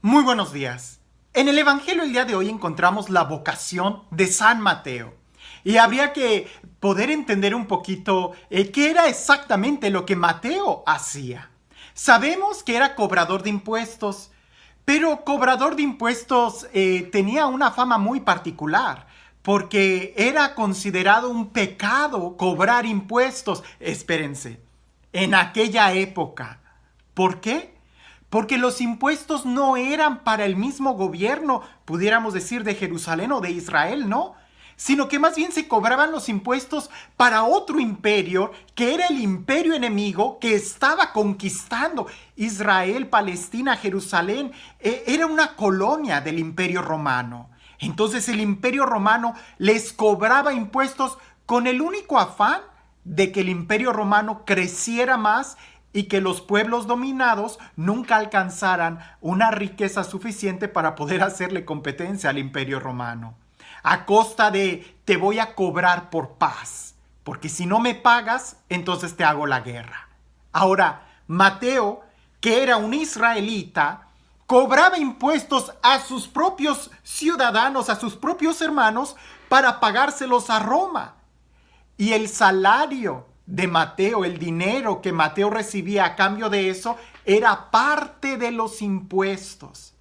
Muy buenos días. En el Evangelio el día de hoy encontramos la vocación de San Mateo. Y habría que poder entender un poquito qué era exactamente lo que Mateo hacía. Sabemos que era cobrador de impuestos, pero cobrador de impuestos tenía una fama muy particular, porque era considerado un pecado cobrar impuestos. Espérense, en aquella época. ¿Por qué? Porque los impuestos no eran para el mismo gobierno, pudiéramos decir, de Jerusalén o de Israel, ¿no? Sino que más bien se cobraban los impuestos para otro imperio, que era el imperio enemigo que estaba conquistando Israel, Palestina, Jerusalén. Era una colonia del imperio romano. Entonces el imperio romano les cobraba impuestos con el único afán de que el imperio romano creciera más y que los pueblos dominados nunca alcanzaran una riqueza suficiente para poder hacerle competencia al imperio romano. A costa de te voy a cobrar por paz, porque si no me pagas, entonces te hago la guerra. Ahora, Mateo, que era un israelita, cobraba impuestos a sus propios ciudadanos, a sus propios hermanos, para pagárselos a Roma. Y el salario de Mateo, el dinero que Mateo recibía a cambio de eso, era parte de los impuestos.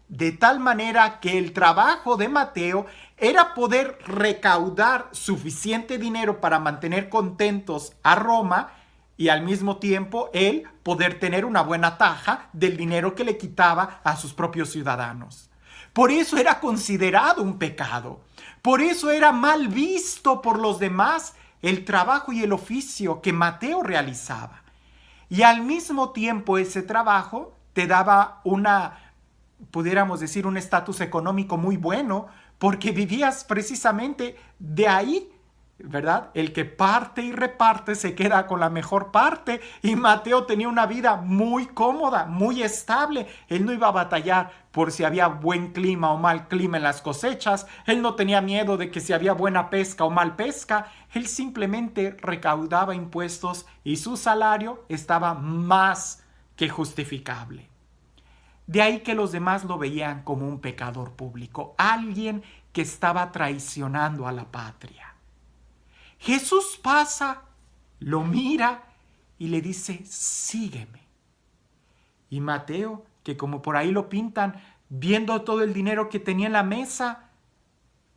De tal manera que el trabajo de Mateo era poder recaudar suficiente dinero para mantener contentos a Roma y al mismo tiempo él poder tener una buena taja del dinero que le quitaba a sus propios ciudadanos. Por eso era considerado un pecado. Por eso era mal visto por los demás el trabajo y el oficio que Mateo realizaba. Y al mismo tiempo ese trabajo te daba pudiéramos decir, un estatus económico muy bueno, porque vivías precisamente de ahí, ¿verdad? El que parte y reparte se queda con la mejor parte, y Mateo tenía una vida muy cómoda, muy estable. Él no iba a batallar por si había buen clima o mal clima en las cosechas. Él no tenía miedo de que si había buena pesca o mal pesca. Él simplemente recaudaba impuestos y su salario estaba más que justificable. De ahí que los demás lo veían como un pecador público, alguien que estaba traicionando a la patria. Jesús pasa, lo mira y le dice, sígueme. Y Mateo, que como por ahí lo pintan, viendo todo el dinero que tenía en la mesa,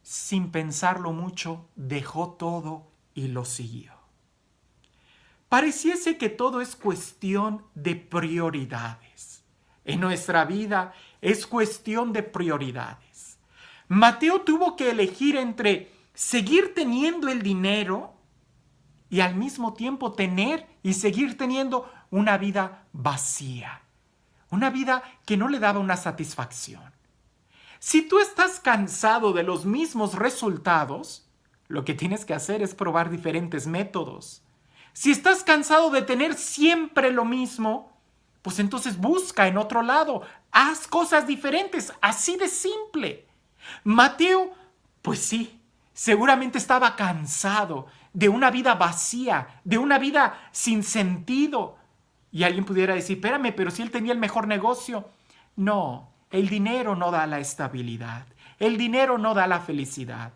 sin pensarlo mucho, dejó todo y lo siguió. Pareciese que todo es cuestión de prioridades. En nuestra vida es cuestión de prioridades. Mateo tuvo que elegir entre seguir teniendo el dinero y al mismo tiempo tener y seguir teniendo una vida vacía. Una vida que no le daba una satisfacción. Si tú estás cansado de los mismos resultados, lo que tienes que hacer es probar diferentes métodos. Si estás cansado de tener siempre lo mismo, pues entonces busca en otro lado. Haz cosas diferentes, así de simple. Mateo, pues sí, seguramente estaba cansado de una vida vacía, de una vida sin sentido. Y alguien pudiera decir, espérame, pero si él tenía el mejor negocio. No, el dinero no da la estabilidad. El dinero no da la felicidad.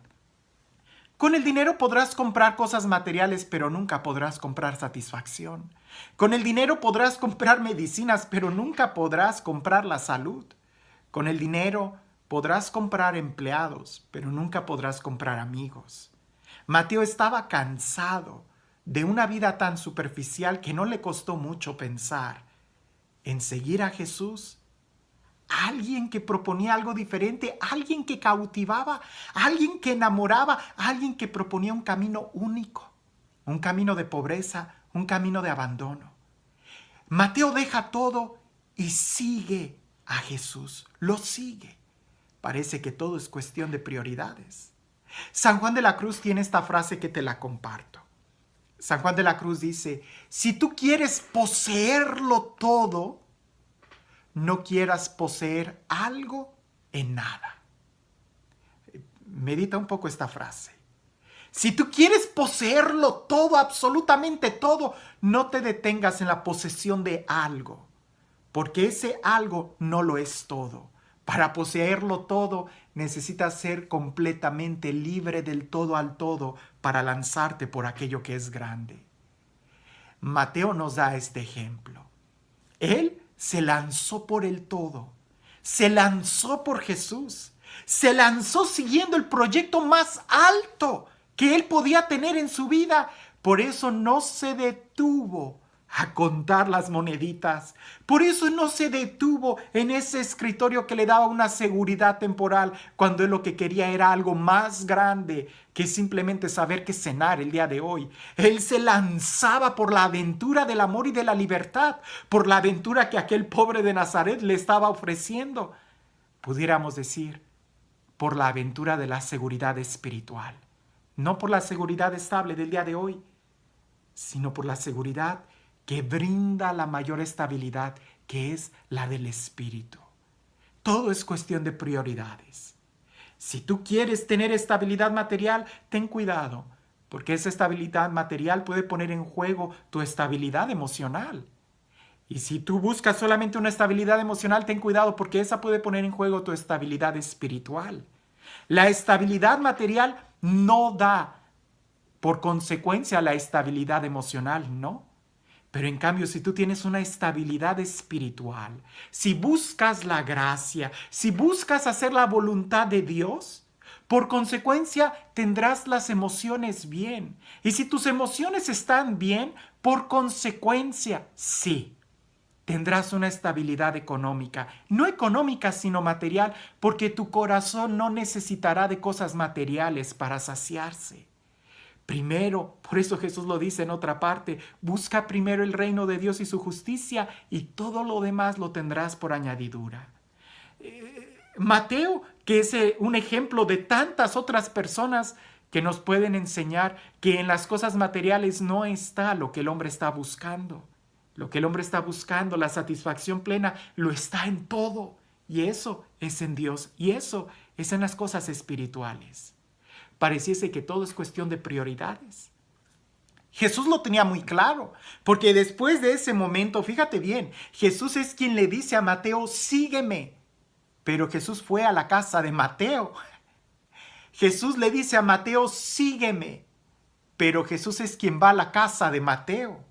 Con el dinero podrás comprar cosas materiales, pero nunca podrás comprar satisfacción. Con el dinero podrás comprar medicinas, pero nunca podrás comprar la salud. Con el dinero podrás comprar empleados, pero nunca podrás comprar amigos. Mateo estaba cansado de una vida tan superficial que no le costó mucho pensar en seguir a Jesús. Alguien que proponía algo diferente, alguien que cautivaba, alguien que enamoraba, alguien que proponía un camino único, un camino de pobreza, un camino de abandono. Mateo deja todo y sigue a Jesús, lo sigue. Parece que todo es cuestión de prioridades. San Juan de la Cruz tiene esta frase que te la comparto. San Juan de la Cruz dice, si tú quieres poseerlo todo, no quieras poseer algo en nada. Medita un poco esta frase. Si tú quieres poseerlo todo, absolutamente todo, no te detengas en la posesión de algo, porque ese algo no lo es todo. Para poseerlo todo, necesitas ser completamente libre del todo al todo para lanzarte por aquello que es grande. Mateo nos da este ejemplo. Él se lanzó por el todo. Se lanzó por Jesús. Se lanzó siguiendo el proyecto más alto que él podía tener en su vida. Por eso no se detuvo a contar las moneditas. Por eso no se detuvo en ese escritorio que le daba una seguridad temporal, cuando él lo que quería era algo más grande que simplemente saber qué cenar el día de hoy. Él se lanzaba por la aventura del amor y de la libertad, por la aventura que aquel pobre de Nazaret le estaba ofreciendo. Pudiéramos decir, por la aventura de la seguridad espiritual. No por la seguridad estable del día de hoy, sino por la seguridad que brinda la mayor estabilidad, que es la del espíritu. Todo es cuestión de prioridades. Si tú quieres tener estabilidad material, ten cuidado, porque esa estabilidad material puede poner en juego tu estabilidad emocional. Y si tú buscas solamente una estabilidad emocional, ten cuidado, porque esa puede poner en juego tu estabilidad espiritual. La estabilidad material no da por consecuencia la estabilidad emocional, ¿no? Pero en cambio, si tú tienes una estabilidad espiritual, si buscas la gracia, si buscas hacer la voluntad de Dios, por consecuencia tendrás las emociones bien. Y si tus emociones están bien, por consecuencia, sí, tendrás una estabilidad económica. No económica, sino material, porque tu corazón no necesitará de cosas materiales para saciarse. Primero, por eso Jesús lo dice en otra parte, busca primero el reino de Dios y su justicia, y todo lo demás lo tendrás por añadidura. Mateo, que es un ejemplo de tantas otras personas que nos pueden enseñar que en las cosas materiales no está lo que el hombre está buscando. Lo que el hombre está buscando, la satisfacción plena, lo está en todo. Y eso es en Dios, y eso es en las cosas espirituales. Pareciese que todo es cuestión de prioridades. Jesús lo tenía muy claro, porque después de ese momento, fíjate bien, Jesús es quien le dice a Mateo, sígueme. Pero Jesús fue a la casa de Mateo. Jesús le dice a Mateo, sígueme. Pero Jesús es quien va a la casa de Mateo.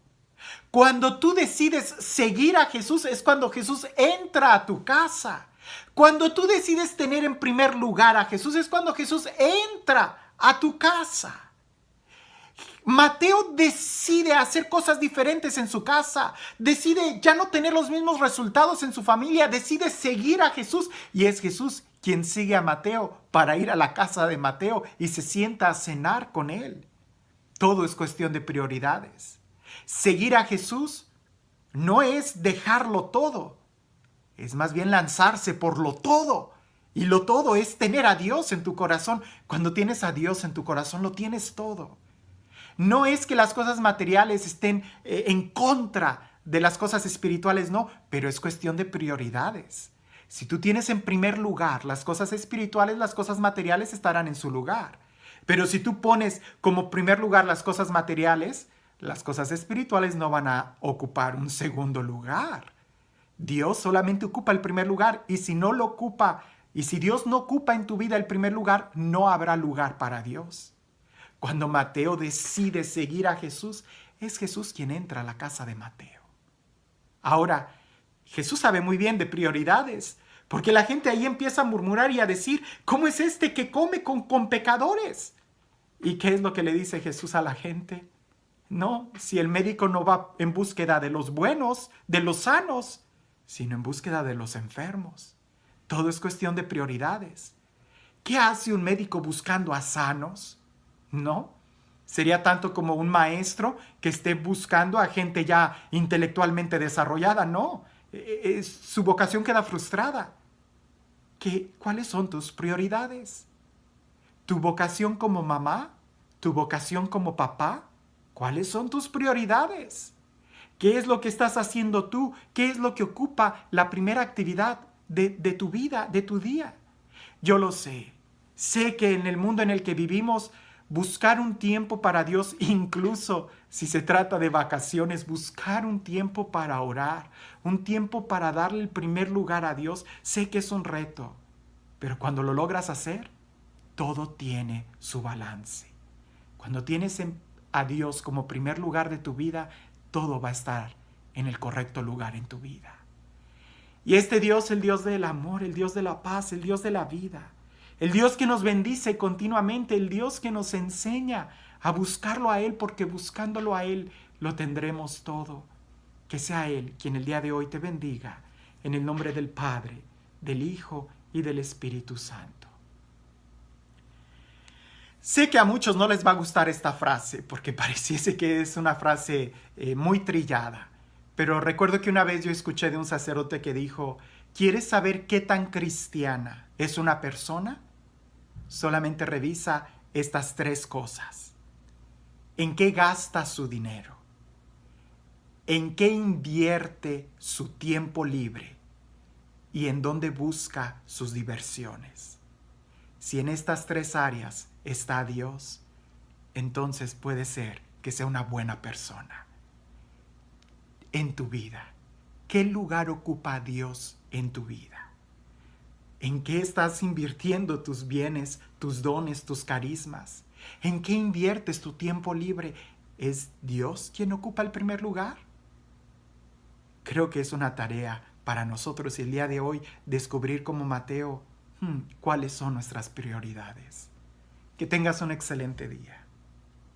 Cuando tú decides seguir a Jesús, es cuando Jesús entra a tu casa. Cuando tú decides tener en primer lugar a Jesús, es cuando Jesús entra a tu casa. Mateo decide hacer cosas diferentes en su casa, decide ya no tener los mismos resultados en su familia, decide seguir a Jesús, y es Jesús quien sigue a Mateo para ir a la casa de Mateo y se sienta a cenar con él. Todo es cuestión de prioridades. Seguir a Jesús no es dejarlo todo, es más bien lanzarse por lo todo. Y lo todo es tener a Dios en tu corazón. Cuando tienes a Dios en tu corazón, lo tienes todo. No es que las cosas materiales estén en contra de las cosas espirituales, no, pero es cuestión de prioridades. Si tú tienes en primer lugar las cosas espirituales, las cosas materiales estarán en su lugar. Pero si tú pones como primer lugar las cosas materiales, las cosas espirituales no van a ocupar un segundo lugar. Dios solamente ocupa el primer lugar, y si no lo ocupa, y si Dios no ocupa en tu vida el primer lugar, no habrá lugar para Dios. Cuando Mateo decide seguir a Jesús, es Jesús quien entra a la casa de Mateo. Ahora, Jesús sabe muy bien de prioridades, porque la gente ahí empieza a murmurar y a decir, ¿cómo es este que come con pecadores? ¿Y qué es lo que le dice Jesús a la gente? No, si el médico no va en búsqueda de los buenos, de los sanos, sino en búsqueda de los enfermos. Todo es cuestión de prioridades. ¿Qué hace un médico buscando a sanos? No, sería tanto como un maestro que esté buscando a gente ya intelectualmente desarrollada. No, su vocación queda frustrada. ¿Cuáles son tus prioridades? ¿Tu vocación como mamá? ¿Tu vocación como papá? ¿Cuáles son tus prioridades? ¿Qué es lo que estás haciendo tú? ¿Qué es lo que ocupa la primera actividad de tu vida, de tu día? Yo lo sé. Sé que en el mundo en el que vivimos Buscar un tiempo para Dios, incluso si se trata de vacaciones, buscar un tiempo para orar, un tiempo para darle el primer lugar a Dios. Sé que es un reto, pero cuando lo logras hacer, todo tiene su balance. Cuando tienes a Dios como primer lugar de tu vida, todo va a estar en el correcto lugar en tu vida. Y este Dios, el Dios del amor, el Dios de la paz, el Dios de la vida, el Dios que nos bendice continuamente, el Dios que nos enseña a buscarlo a Él, porque buscándolo a Él lo tendremos todo. Que sea Él quien el día de hoy te bendiga, en el nombre del Padre, del Hijo y del Espíritu Santo. Sé que a muchos no les va a gustar esta frase, porque pareciese que es una frase muy trillada. Pero recuerdo que una vez yo escuché de un sacerdote que dijo: ¿quieres saber qué tan cristiana es una persona? Solamente revisa estas 3 cosas. ¿En qué gasta su dinero? ¿En qué invierte su tiempo libre? ¿Y en dónde busca sus diversiones? Si en estas 3 áreas está Dios, entonces puede ser que sea una buena persona. En tu vida, ¿qué lugar ocupa Dios en tu vida? ¿En qué estás invirtiendo tus bienes, tus dones, tus carismas? ¿En qué inviertes tu tiempo libre? ¿Es Dios quien ocupa el primer lugar? Creo que es una tarea para nosotros el día de hoy descubrir como Mateo cuáles son nuestras prioridades. Que tengas un excelente día.